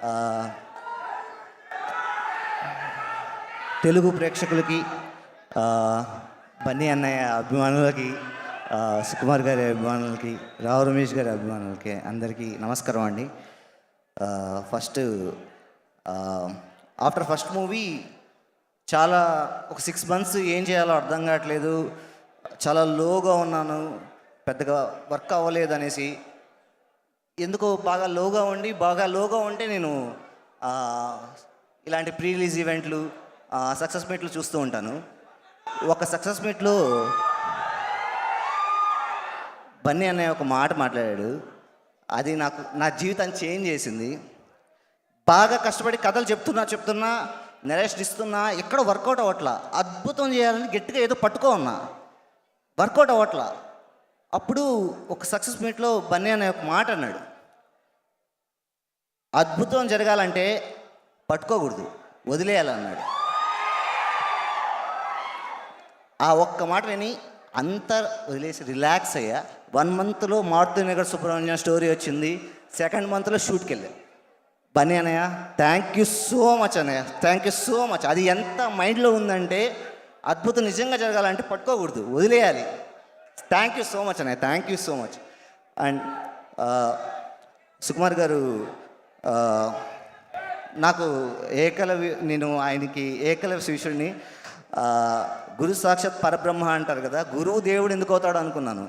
ఆ, తెలుగు ప్రేక్షకులకి, ఆ, బన్నీ అన్నయ్య అభిమానులకి, సుకుమార్ గారి అభిమానులకి, రావు రమేష్ గారి అభిమానులకి అందరికీ నమస్కారం అండి. ఫస్ట్ ఆఫ్టర్ ఫస్ట్ మూవీ చాలా ఒక 6 months ఏం చేయాలో అర్థం కావట్లేదు, చాలా లోగా ఉన్నాను, పెద్దగా వర్క్ అవ్వలేదు అనేసి. ఎందుకో బాగా లోగా ఉంటే నేను ఇలాంటి ప్రీ రిలీజ్ ఈవెంట్లు, సక్సెస్ మీట్లు చూస్తూ ఉంటాను. ఒక సక్సెస్ మీట్లో బన్నీ అన్నయ్య ఒక మాట మాట్లాడాడు, అది నా జీవితాన్ని చేంజ్ చేసింది. బాగా కష్టపడి కథలు చెప్తున్నా నరేషన్ ఇస్తున్నా ఎక్కడ వర్కౌట్ అవ్వట్లా. అద్భుతం చేయాలని గట్టిగా ఏదో పట్టుకో ఉన్నా, వర్కౌట్ అవ్వట్లా. అప్పుడు ఒక సక్సెస్ మీట్లో బన్నీ అన్నయ్య ఒక మాట అన్నాడు, అద్భుతం జరగాలంటే పట్టుకోకూడదు, వదిలేయాలన్నాడు. ఆ ఒక్క మాట విని అంతా వదిలేసి రిలాక్స్ అయ్యా. 1 monthలో మారుతినగర్ సుబ్రహ్మణ్యం స్టోరీ వచ్చింది. 2nd monthలో షూట్కి వెళ్ళా. బన్నీ అన్నయ్య థ్యాంక్ యూ సో మచ్ అన్నయ్య, థ్యాంక్ యూ సో మచ్. అది ఎంత మైండ్లో ఉందంటే అద్భుతం నిజంగా జరగాలంటే పట్టుకోకూడదు, వదిలేయాలి. థ్యాంక్ యూ సో మచ్ అన్నయ్య, thank you so much. And Sukumar గారు నాకు నేను ఆయనకి ఏకలవ్య శిష్యుడిని. గురు సాక్షాత్ పరబ్రహ్మ అంటారు కదా, గురువు దేవుడు ఎందుకు అవుతాడు అనుకున్నాను.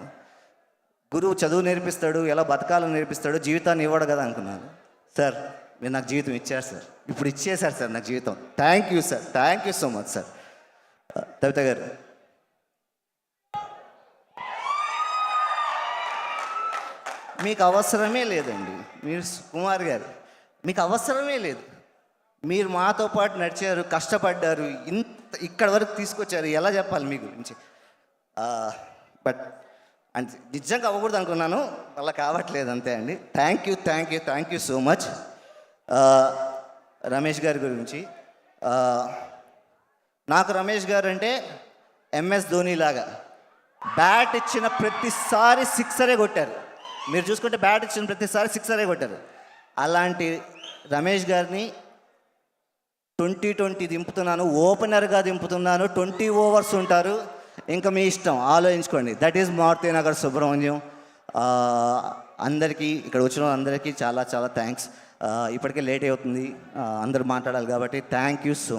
గురువు చదువు నేర్పిస్తాడు, ఎలా బతకాలని నేర్పిస్తాడు, జీవితాన్ని ఇవ్వడు కదా అనుకున్నాను. సార్ మీరు నాకు జీవితం ఇచ్చారు సార్, ఇప్పుడు ఇచ్చేశారు సార్ నాకు జీవితం. Thank you sir, thank you so much sir. Kavitha garu, మీకు అవసరమే లేదండి. మీరు కుమార్ గారు, మీకు అవసరమే లేదు. మీరు మాతో పాటు నడిచారు, కష్టపడ్డారు, ఇక్కడ వరకు తీసుకొచ్చారు. ఎలా చెప్పాలి మీ గురించి? బట్ అంటే నిజంగా అవ్వకూడదు అనుకున్నాను, అలా కావట్లేదు అంతే అండి. Thank you so much. Ramesh గారి గురించి, నాకు రమేష్ గారు అంటే ఎంఎస్ ధోని లాగా. బ్యాట్ ఇచ్చిన ప్రతిసారి సిక్సరే కొట్టారు. మీరు చూసుకుంటే బ్యాట్ ఇచ్చిన ప్రతిసారి సిక్సరే కొట్టారు. అలాంటి రమేష్ గారిని 2020 దింపుతున్నాను, ఓపెనర్గా దింపుతున్నాను. 20 overs ఉంటారు, ఇంకా మీ ఇష్టం, ఆలోచించుకోండి. That is Maruthi Nagar Subrahmanyam. అందరికీ, ఇక్కడ వచ్చిన అందరికీ చాలా చాలా థ్యాంక్స్. ఇప్పటికే లేట్ అవుతుంది, అందరూ మాట్లాడాలి కాబట్టి thank you so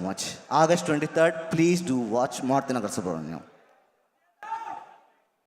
much. August 23rd, please do watch Maruthi Nagar Subrahmanyam.